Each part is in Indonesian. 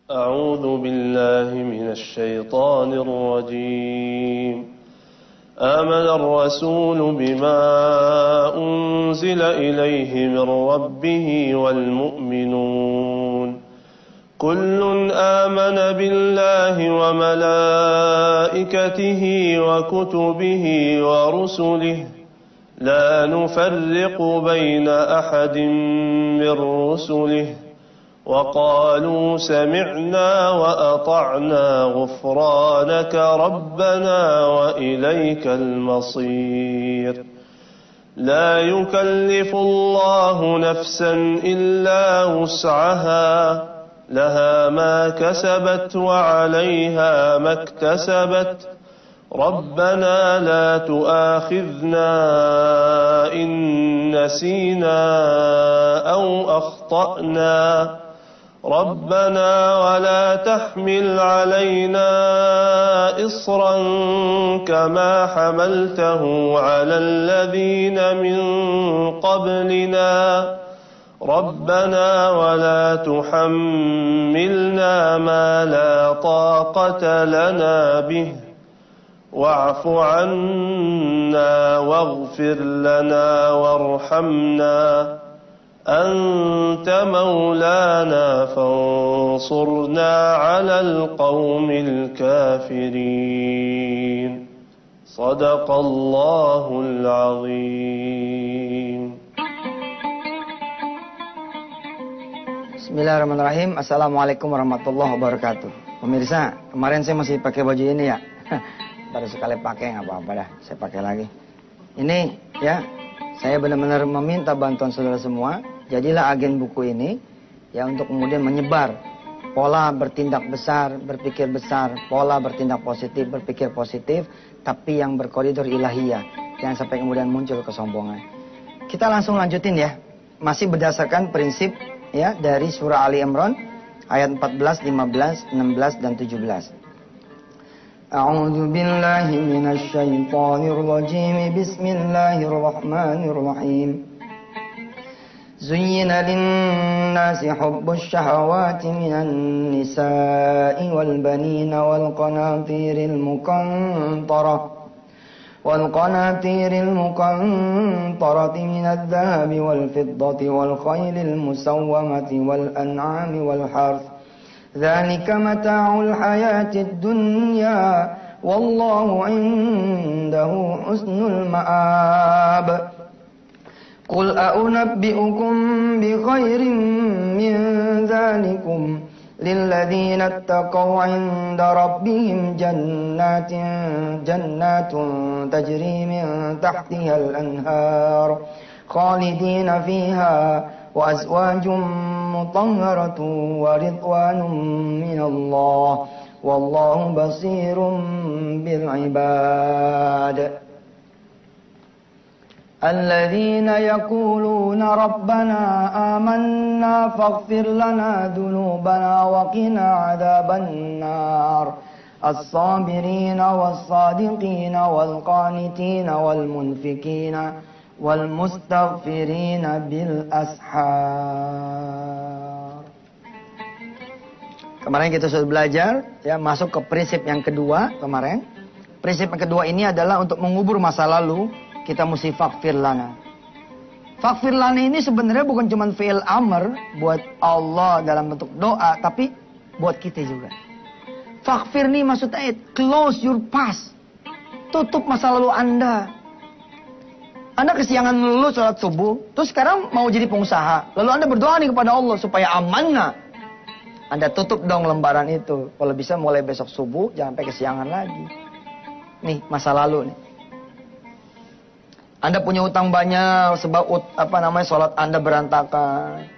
أعوذ بالله من الشيطان الرجيم آمن الرسول بما أنزل إليه من ربه والمؤمنون كل آمن بالله وملائكته وكتبه ورسله لا نفرق بين أحد من رسله وقالوا سمعنا وأطعنا غفرانك ربنا وإليك المصير لا يكلف الله نفسا إلا وسعها لها ما كسبت وعليها ما اكتسبت ربنا لا تؤاخذنا إن نسينا أو أخطأنا ربنا ولا تحمل علينا إصرا كما حملته على الذين من قبلنا ربنا ولا تحملنا ما لا طاقة لنا به واعف عنا واغفر لنا وارحمنا أنت مولانا فانصرنا على القوم الكافرين صدق الله العظيم. Bismillahirrahmanirrahim. Assalamualaikum warahmatullahi wabarakatuh. Pemirsa, kemarin saya masih pakai baju ini ya. Baru sekali pakai, nggak apa-apa dah, saya pakai lagi. Ini ya, saya benar-benar meminta bantuan saudara semua. Jadilah agen buku ini ya, untuk kemudian menyebar pola bertindak besar, berpikir besar, pola bertindak positif, berpikir positif, tapi yang berkoridor ilahiyah, jangan sampai kemudian muncul kesombongan. Kita langsung lanjutin ya, masih berdasarkan prinsip ya dari surah Ali Imran ayat 14, 15, 16 dan 17. A'udzu billahi minasy syaithanir rajim. Bismillahirrahmanirrahim. Zuyyina lin-nasi hubbus syahawati minan nisa'i wal banina wal qanatiril muqantarati minadh dhahabi wal fiddati wal khaylil musawwamati wal an'ami wal harth ذلك متاع الحياة الدنيا والله عنده حسن المآب قل أنبئكم بخير من ذلكم للذين اتقوا عند ربهم جنات تجري من تحتها الأنهار خالدين فيها وأزواج مطهرة ورضوان من الله والله بصير بالعباد الذين يقولون ربنا آمنا فاغفر لنا ذنوبنا وقنا عذاب النار الصابرين والصادقين والقانتين والمنفقين والمستغفرين بالأسحار. Kemarin kita sudah belajar ya, masuk ke prinsip yang kedua kemarin. Prinsip yang kedua ini adalah untuk mengubur masa lalu, kita mesti faghfir lana. Faghfir lana ini sebenarnya bukan cuma fi'il amr buat Allah dalam bentuk doa, tapi buat kita juga. Faghfir ini maksudnya close your past. Tutup masa lalu Anda. Anda kesiangan lulus sholat subuh, terus sekarang mau jadi pengusaha. Lalu Anda berdoa nih kepada Allah supaya amanah. Anda tutup dong lembaran itu. Kalau bisa mulai besok subuh, jangan sampai kesiangan lagi. Nih, masa lalu nih. Anda punya utang banyak sebab sholat Anda berantakan.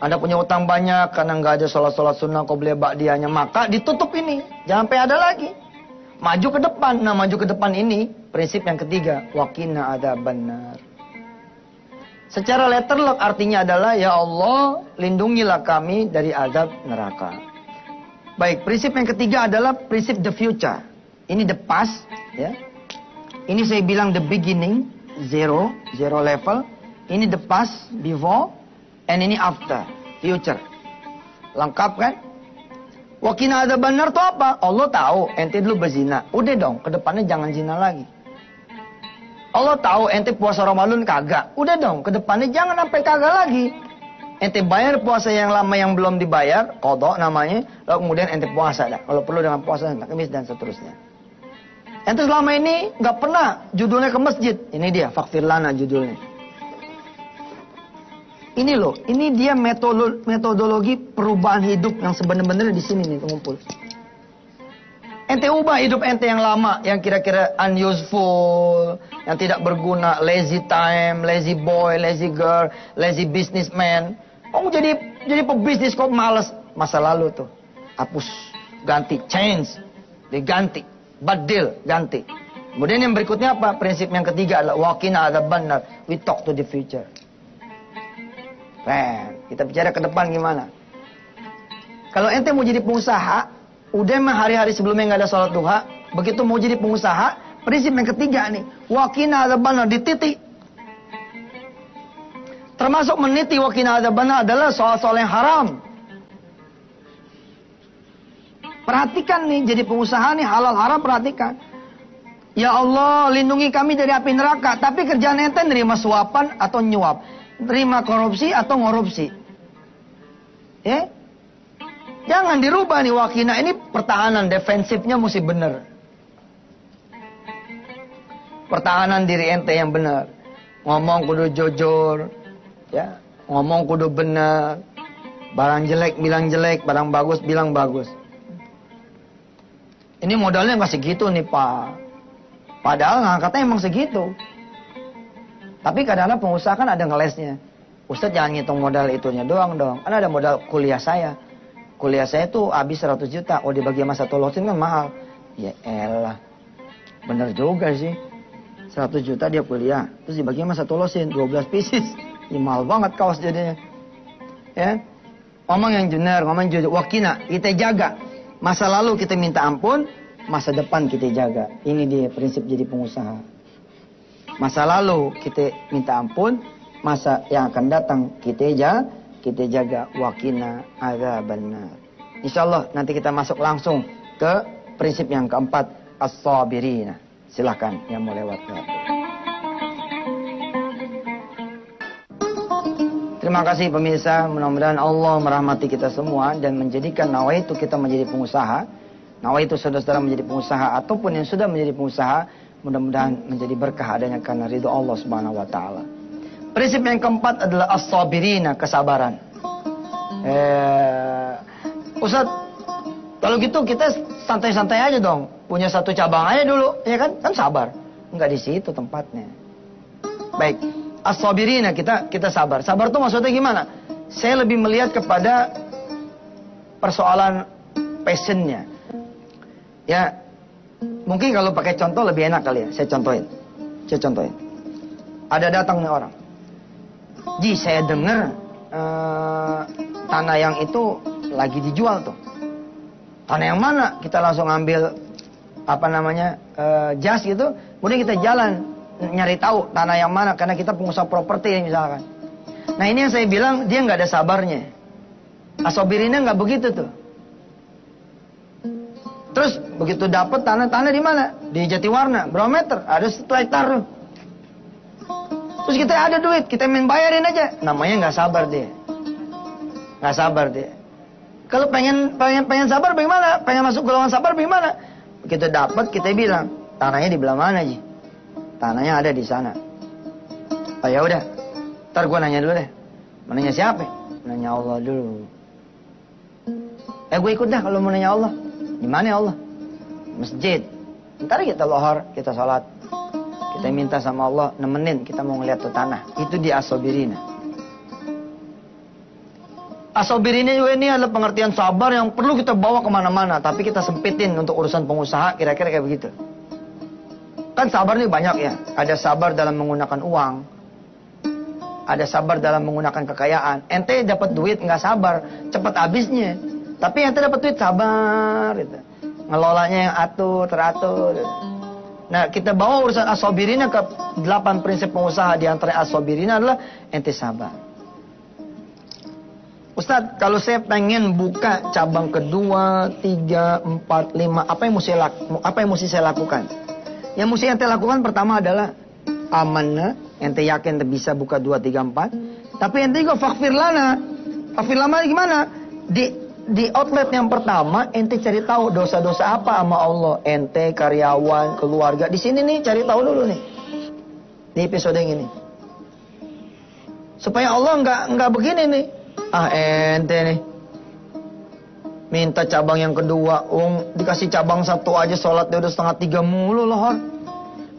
Anda punya utang banyak karena nggak ada sholat sunnah qobliyah ba'diyahnya. Maka ditutup ini, jangan sampai ada lagi. Maju ke depan. Nah, maju ke depan ini prinsip yang ketiga, waqina adzabannar. Secara letterlock artinya adalah ya Allah, lindungilah kami dari azab neraka. Baik, prinsip yang ketiga adalah prinsip the future. Ini the past, ya. Ini saya bilang the beginning, zero level. Ini the past, before, and ini after, future. Lengkap kan? Wakina ada benar tuh apa? Allah tahu ente dulu berzina. Udah dong, ke depannya jangan zina lagi. Allah tahu ente puasa Ramadan kagak. Udah dong, ke depannya jangan sampai kagak lagi. Ente bayar puasa yang lama yang belum dibayar, qadha namanya, lalu kemudian ente puasa dah. Kalau perlu dengan puasa Senin Kamis dan seterusnya. Ente selama ini nggak pernah judulnya ke masjid. Ini dia, Faghfir Lana judulnya. Ini loh, ini dia metodologi perubahan hidup yang sebenarnya di sini nih pengumpul. Ente ubah hidup ente yang lama, yang kira-kira unuseful, yang tidak berguna, lazy time, lazy boy, lazy girl, lazy businessman. Kamu jadi pebisnis kok malas. Masa lalu tuh, hapus, ganti, change, diganti, badil, ganti. Kemudian yang berikutnya apa? Prinsip yang ketiga adalah wakina ada benar, we talk to the future. Kita bicara ke depan gimana? Kalau ente mau jadi pengusaha, udah mah hari-hari sebelumnya nggak ada sholat duha, begitu mau jadi pengusaha, prinsip yang ketiga nih, wakina ada benar di titik. Termasuk meniti wakina ada benar adalah soal-soal yang haram. Perhatikan nih, jadi pengusaha nih halal haram perhatikan. Ya Allah, lindungi kami dari api neraka. Tapi kerjaan ente nerima suapan atau nyuap, terima korupsi atau ngorupsi. Ya? Jangan dirubah nih wakina ini pertahanan defensifnya mesti benar. Pertahanan diri ente yang benar. Ngomong kudu jujur, ya. Ngomong kudu benar. Barang jelek bilang jelek, barang bagus bilang bagus. Ini modalnya nggak segitu nih Pak. Padahal ngangkatnya emang segitu. Tapi kadang-kadang pengusaha kan ada ngelesnya. Ustadz jangan ngitung modal itunya doang dong. Kan ada modal kuliah saya. Kuliah saya tuh habis 100 juta. Oh dibagi sama satu losin kan mahal. Ya elah. Bener juga sih. 100 juta dia kuliah. Terus dibagi sama satu losin. 12 pieces. Ya mahal banget kaos jadinya. Ya. Ngomong yang benar. Ngomong jujur. Wakina. Kita jaga. Masa lalu kita minta ampun. Masa depan kita jaga. Ini dia prinsip jadi pengusaha. Masa lalu kita minta ampun, masa yang akan datang kita jaga wakina ada benar. Insyaallah nanti kita masuk langsung ke prinsip yang keempat, as-sabirina. Silakan yang mau lewat. Terima kasih pemirsa, mudah-mudahan Allah merahmati kita semua dan menjadikan nawaitu kita menjadi pengusaha. Nawaitu saudara-saudara menjadi pengusaha ataupun yang sudah menjadi pengusaha, mudah-mudahan menjadi berkah adanya karena ridho Allah Subhanahu wa taala. Prinsip yang keempat adalah as-sabirina, kesabaran. Ustaz, kalau gitu kita santai-santai aja dong. Punya satu cabang aja dulu, ya kan? Kan sabar. Enggak di situ tempatnya. Baik, as-sabirina kita sabar. Sabar tuh maksudnya gimana? Saya lebih melihat kepada persoalan passionnya. Ya, mungkin kalau pakai contoh lebih enak kali ya. Saya contohin. Ada datang nih orang. Ji, saya dengar tanah yang itu lagi dijual tuh. Tanah yang mana? Kita langsung ambil jas gitu. Kemudian kita jalan nyari tahu tanah yang mana karena kita pengusaha properti misalkan. Nah ini yang saya bilang dia nggak ada sabarnya. As-sabirina nggak begitu tuh. Terus begitu dapat tanah di mana? Di Jatiwarna. Berapa meter? Ada 1 hektar. Terus kita ada duit, kita main bayarin aja. Namanya nggak sabar dia. Kalau pengen sabar bagaimana? Pengen masuk golongan sabar bagaimana? Begitu dapat kita bilang, tanahnya di belah mana Ji? Tanahnya ada di sana. Oh ya udah. Ntar gua nanya dulu deh. Mau nanya siapa? Nanya Allah dulu. Gue ikut dah kalau mau nanya Allah. Di mana ya Allah? Masjid. Ntar kita lohor, kita sholat. Kita minta sama Allah nemenin, kita mau ngeliat tuh tanah. Itu di as-sabirina. As-sabirina juga ini adalah pengertian sabar yang perlu kita bawa kemana-mana. Tapi kita sempitin untuk urusan pengusaha, kira-kira kayak begitu. Kan sabar nih banyak ya. Ada sabar dalam menggunakan uang. Ada sabar dalam menggunakan kekayaan. Ente dapat duit nggak sabar, cepat habisnya. Tapi ente dapat duit sabar, gitu. Ngelolanya yang teratur. Gitu. Nah kita bawa urusan as-sabirina ke 8 prinsip pengusaha. Di antara as-sabirina adalah ente sabar. Ustadz, kalau saya pengen buka cabang kedua, 3, 4, 5, apa yang mesti saya lakukan? Yang mesti ente lakukan pertama adalah amanah, ente yakin ente bisa buka 2, 3, 4. Tapi ente juga fakfir lana. Fakfir lana gimana? Di outlet yang pertama, ente cari tahu dosa-dosa apa sama Allah. Ente, karyawan, keluarga. Di sini nih, cari tahu dulu nih. Di episode yang ini. Supaya Allah nggak begini nih. Ente nih. Minta cabang yang kedua. Dikasih cabang 1 aja, sholatnya udah 2:30 mulu loh.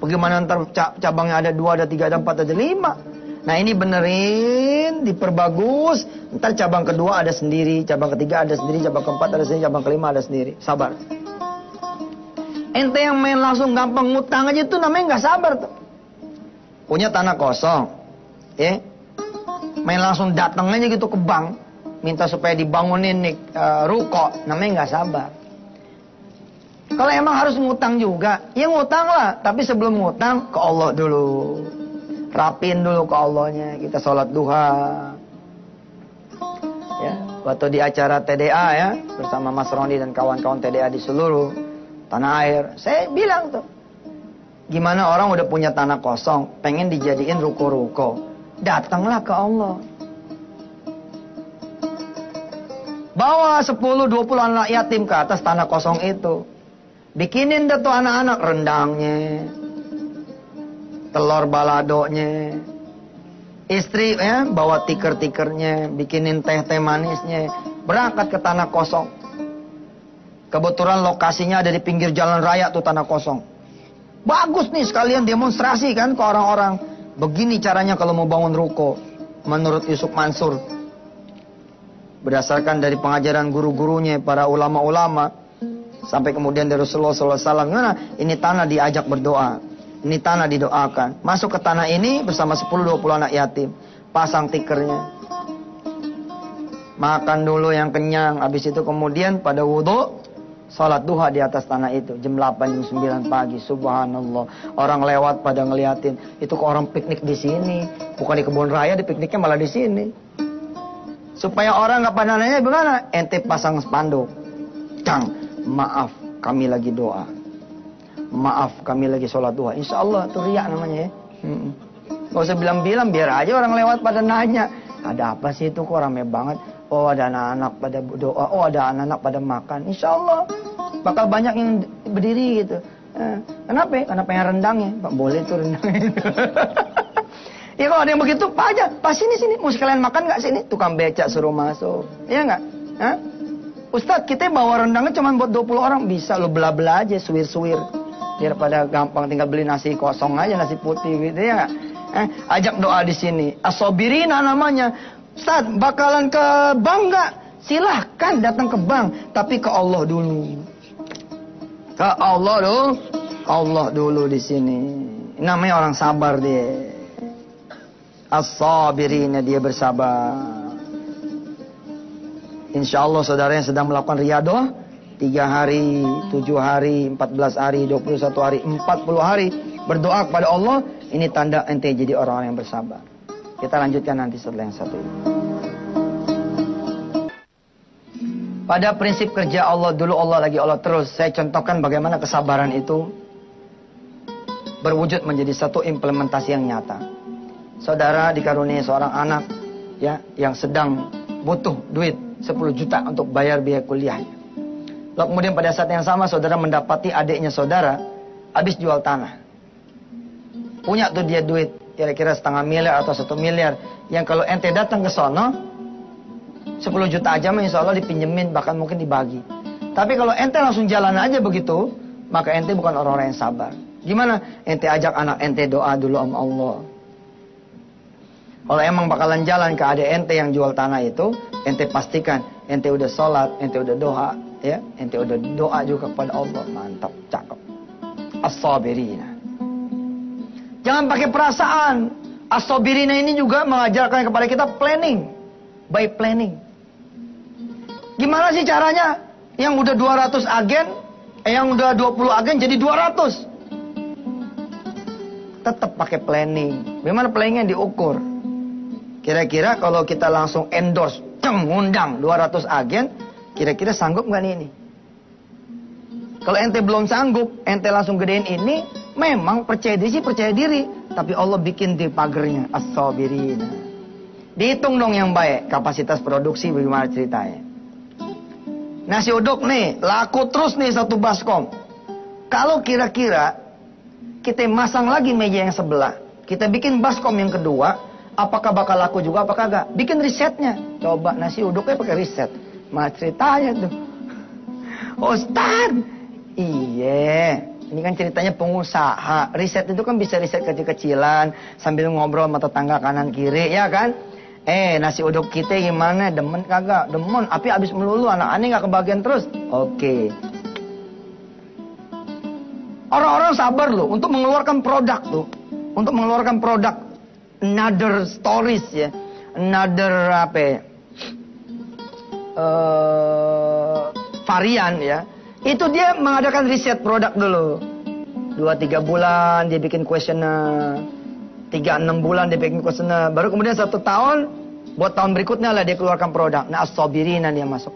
Bagaimana ntar cabangnya ada 2, ada 3, ada 4, ada 5. Nah ini benerin, diperbagus. Ntar cabang kedua ada sendiri, cabang ketiga ada sendiri, cabang keempat ada sendiri, cabang kelima ada sendiri. Sabar. Ente yang main langsung gampang ngutang aja tuh namanya nggak sabar tuh. Punya tanah kosong, ya, main langsung datang aja gitu ke bank, minta supaya dibangunin nih ruko, namanya nggak sabar. Kalau emang harus ngutang juga, ya ngutang lah. Tapi sebelum ngutang ke Allah dulu. Rapin dulu ke Allahnya, kita sholat duha. Ya, waktu di acara TDA ya, bersama Mas Rondi dan kawan-kawan TDA di seluruh tanah air, saya bilang tuh, gimana orang udah punya tanah kosong, pengen dijadiin ruko-ruko, datanglah ke Allah. Bawa 10-20 anak yatim ke atas tanah kosong itu. Bikinin deh tuh anak-anak rendangnya, telur baladonya, istri ya bawa tiker-tikernya, bikinin teh-teh manisnya, berangkat ke tanah kosong. Kebetulan lokasinya ada di pinggir jalan raya tuh tanah kosong. Bagus nih, sekalian demonstrasi kan ke orang-orang. Begini caranya kalau mau bangun ruko, menurut Yusuf Mansur. Berdasarkan dari pengajaran guru-gurunya, para ulama-ulama, sampai kemudian dari Rasulullah SAW, gimana? Ini tanah diajak berdoa. Ini tanah didoakan. Masuk ke tanah ini bersama 10-20 anak yatim. Pasang tikernya. Makan dulu yang kenyang. Habis itu kemudian pada wudhu, sholat duha di atas tanah itu. Jam 8, jam 9 pagi. Subhanallah. Orang lewat pada ngeliatin. Itu kok orang piknik di sini. Bukan di kebun raya, di pikniknya malah di sini. Supaya orang gak pada nanya gimana? Ente pasang spanduk. Cang, maaf kami lagi doa. Maaf kami lagi sholat duha. Insya Allah itu riak namanya ya. Gak usah bilang-bilang, biar aja orang lewat pada nanya. Ada apa sih itu kok rame banget? Oh ada anak-anak pada doa. Oh ada anak-anak pada makan. Insya Allah bakal banyak yang berdiri gitu. Kenapa? Karena pengen rendangnya. Pak boleh tuh rendangnya. Ya kalau ada yang begitu, Pak aja. Pak sini. Mau sekalian makan gak sini? Tukang becak suruh masuk. Iya gak? Ustadz kita bawa rendangnya cuma buat 20 orang. Bisa lo belah-belah aja, suwir-suwir. Biar pada gampang tinggal beli nasi kosong aja, nasi putih gitu ya gak? Ajak doa di sini. As-Sabirina namanya. Ustaz, bakalan ke bank gak? Silahkan datang ke bank. Tapi ke Allah dulu. Ke Allah dulu. Allah dulu di sini. Namanya orang sabar dia. As-Sabirina, dia bersabar. Insya Allah saudara yang sedang melakukan riyadah 3 hari, 7 hari, 14 hari, 21 hari, 40 hari berdoa kepada Allah. Ini tanda ente jadi orang-orang yang bersabar. Kita lanjutkan nanti setelah yang satu ini. Pada prinsip kerja Allah dulu, Allah lagi, Allah terus. Saya contohkan bagaimana kesabaran itu berwujud menjadi satu implementasi yang nyata. Saudara dikaruniai seorang anak ya yang sedang butuh duit 10 juta untuk bayar biaya kuliahnya. Lalu kemudian pada saat yang sama saudara mendapati adiknya saudara habis jual tanah. Punya tuh dia duit kira-kira 0,5 miliar atau 1 miliar. Yang kalau ente datang ke sono 10 juta aja mah insya Allah dipinjemin, bahkan mungkin dibagi. Tapi kalau ente langsung jalan aja begitu, maka ente bukan orang-orang yang sabar. Gimana? Ente ajak anak ente doa dulu sama Allah. Kalau emang bakalan jalan ke adik ente yang jual tanah itu, ente pastikan ente udah sholat, ente udah doa, ya, ente udah doa juga kepada Allah. Mantap, cakep. As-Sabirina. Jangan pakai perasaan. As-Sabirina ini juga mengajarkan kepada kita planning, by planning. Gimana sih caranya? Yang udah 200 agen, yang udah 20 agen jadi 200. Tetap pakai planning. Bagaimana planningnya diukur? Kira-kira kalau kita langsung endorse ngundang 200 agen, kira-kira sanggup nggak nih ini? Kalau ente belum sanggup, ente langsung gedein ini, memang percaya diri sih percaya diri, tapi Allah bikin di pagernya as-sabirin. Dihitung dong yang baik, kapasitas produksi bagaimana ceritanya. Nasi uduk nih, laku terus nih satu baskom. Kalau kira-kira kita masang lagi meja yang sebelah, kita bikin baskom yang kedua, apakah bakal laku juga apakah enggak? Bikin risetnya. Coba nasi uduknya pakai riset. Mana ceritanya tuh? Ustaz, iya, ini kan ceritanya pengusaha. Riset itu kan bisa riset kecil-kecilan sambil ngobrol sama tetangga kanan kiri, ya kan? Nasi uduk kita gimana? Demen kagak? Demen. Tapi abis melulu, anak aneh nggak kebagian terus. Oke. Orang-orang sabar loh untuk mengeluarkan produk tuh, untuk mengeluarkan produk. Another stories ya, another apa? Ya? Varian ya. Itu dia mengadakan riset produk dulu. 2-3 bulan dia bikin kuesioner. 3-6 bulan dia bikin kuesioner. Baru kemudian 1 tahun, buat tahun berikutnya lah dia keluarkan produk. Nah, as-sabirina dia masuk.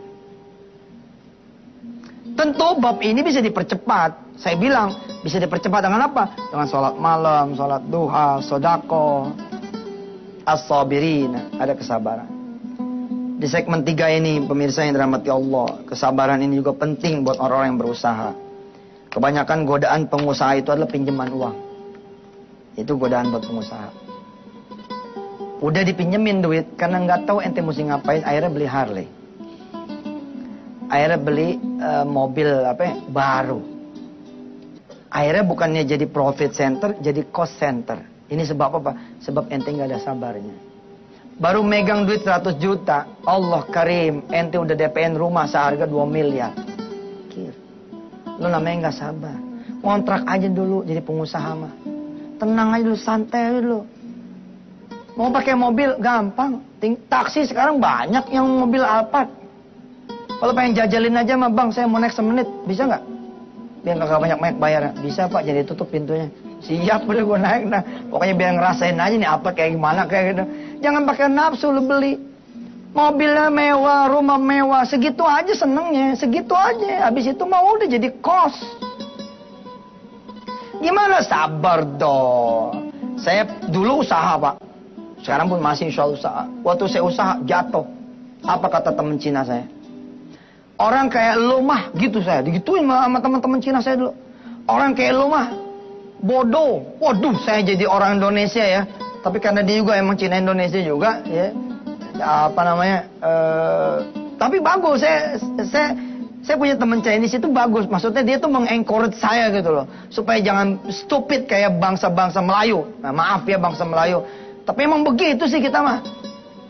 Tentu bab ini bisa dipercepat. Saya bilang bisa dipercepat dengan apa? Dengan sholat malam, sholat duha, sodako. As-sabirina, ada kesabaran. Di segmen 3 ini, pemirsa yang dirahmati Allah, kesabaran ini juga penting buat orang-orang yang berusaha. Kebanyakan godaan pengusaha itu adalah pinjaman uang. Itu godaan buat pengusaha. Udah dipinjemin duit karena nggak tahu ente mesti ngapain, akhirnya beli Harley. Akhirnya beli mobil baru. Akhirnya bukannya jadi profit center, jadi cost center. Ini sebab apa? Sebab ente nggak ada sabarnya. Baru megang duit 100 juta, Allah karim, ente udah DP-in rumah seharga 2 miliar. Lu namanya nggak sabar. Kontrak aja dulu jadi pengusaha mah. Tenang aja dulu, santai dulu. Mau pakai mobil gampang. Taksi sekarang banyak yang mobil Alphard. Kalau pengen jajalin aja mah, bang saya mau naik semenit, bisa nggak? Biar nggak banyak bayar. Bisa pak, jadi tutup pintunya. Siap udah gue naik. Nah pokoknya biar ngerasain aja nih apa kayak gimana kayak gitu. Jangan pakai nafsu lu beli. Mobilnya mewah, rumah mewah, segitu aja senengnya, segitu aja. Habis itu mau udah jadi kos. Gimana sabar dong. Saya dulu usaha pak. Sekarang pun masih insya Allah usaha. Waktu saya usaha jatuh. Apa kata teman Cina saya? Orang kayak lo mah gitu saya. Digituin sama teman-teman Cina saya dulu. Orang kayak lo mah bodoh. Waduh saya jadi orang Indonesia ya. Tapi karena dia juga emang Cina Indonesia juga ya. Apa namanya? Tapi bagus saya punya teman Chinese itu bagus. Maksudnya dia tuh mengencourage saya gitu loh. Supaya jangan stupid kayak bangsa-bangsa Melayu. Nah, maaf ya bangsa Melayu. Tapi emang begitu sih kita mah.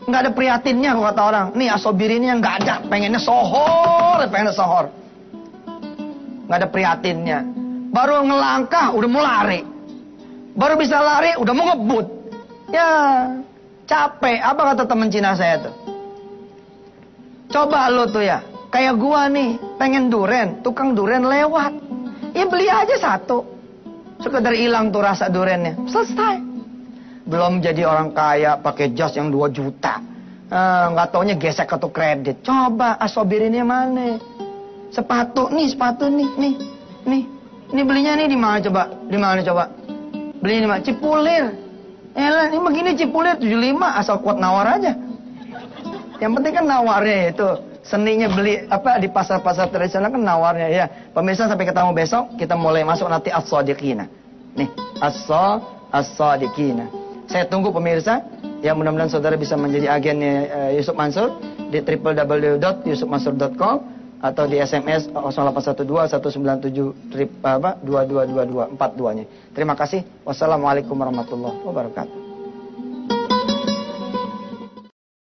Nggak ada prihatinnya kalau kata orang. Nih asobirinnya nggak ada. Pengennya sohor. Nggak ada prihatinnya. Baru ngelangkah udah mau lari. Baru bisa lari udah mau ngebut. Ya capek. Apa kata teman Cina saya tuh? Coba lo tuh ya. Kayak gua nih, pengen duren, tukang duren lewat. Ya beli aja satu. Sekedar hilang tuh rasa durennya. Selesai. Belum jadi orang kaya, pakai jas yang 2 juta. Nggak taunya gesek kartu kredit. Coba, asobirinnya mana? Sepatu nih. Ini belinya nih di mana coba? Di mana coba? Beli di mana? Cipulir. Ini begini Cipulir 75, asal kuat nawar aja. Yang penting kan nawarnya itu. Seninya beli di pasar-pasar tradisional kan nawarnya ya. Pemirsa sampai ketemu besok kita mulai masuk nanti as-sadiqina. Nih, as-sadiqina. Saya tunggu pemirsa ya mudah-mudahan saudara bisa menjadi agennya Yusuf Mansur di www.yusufmansur.com atau di SMS 0812 197 2222 42-nya. Terima kasih. Wassalamualaikum warahmatullahi wabarakatuh.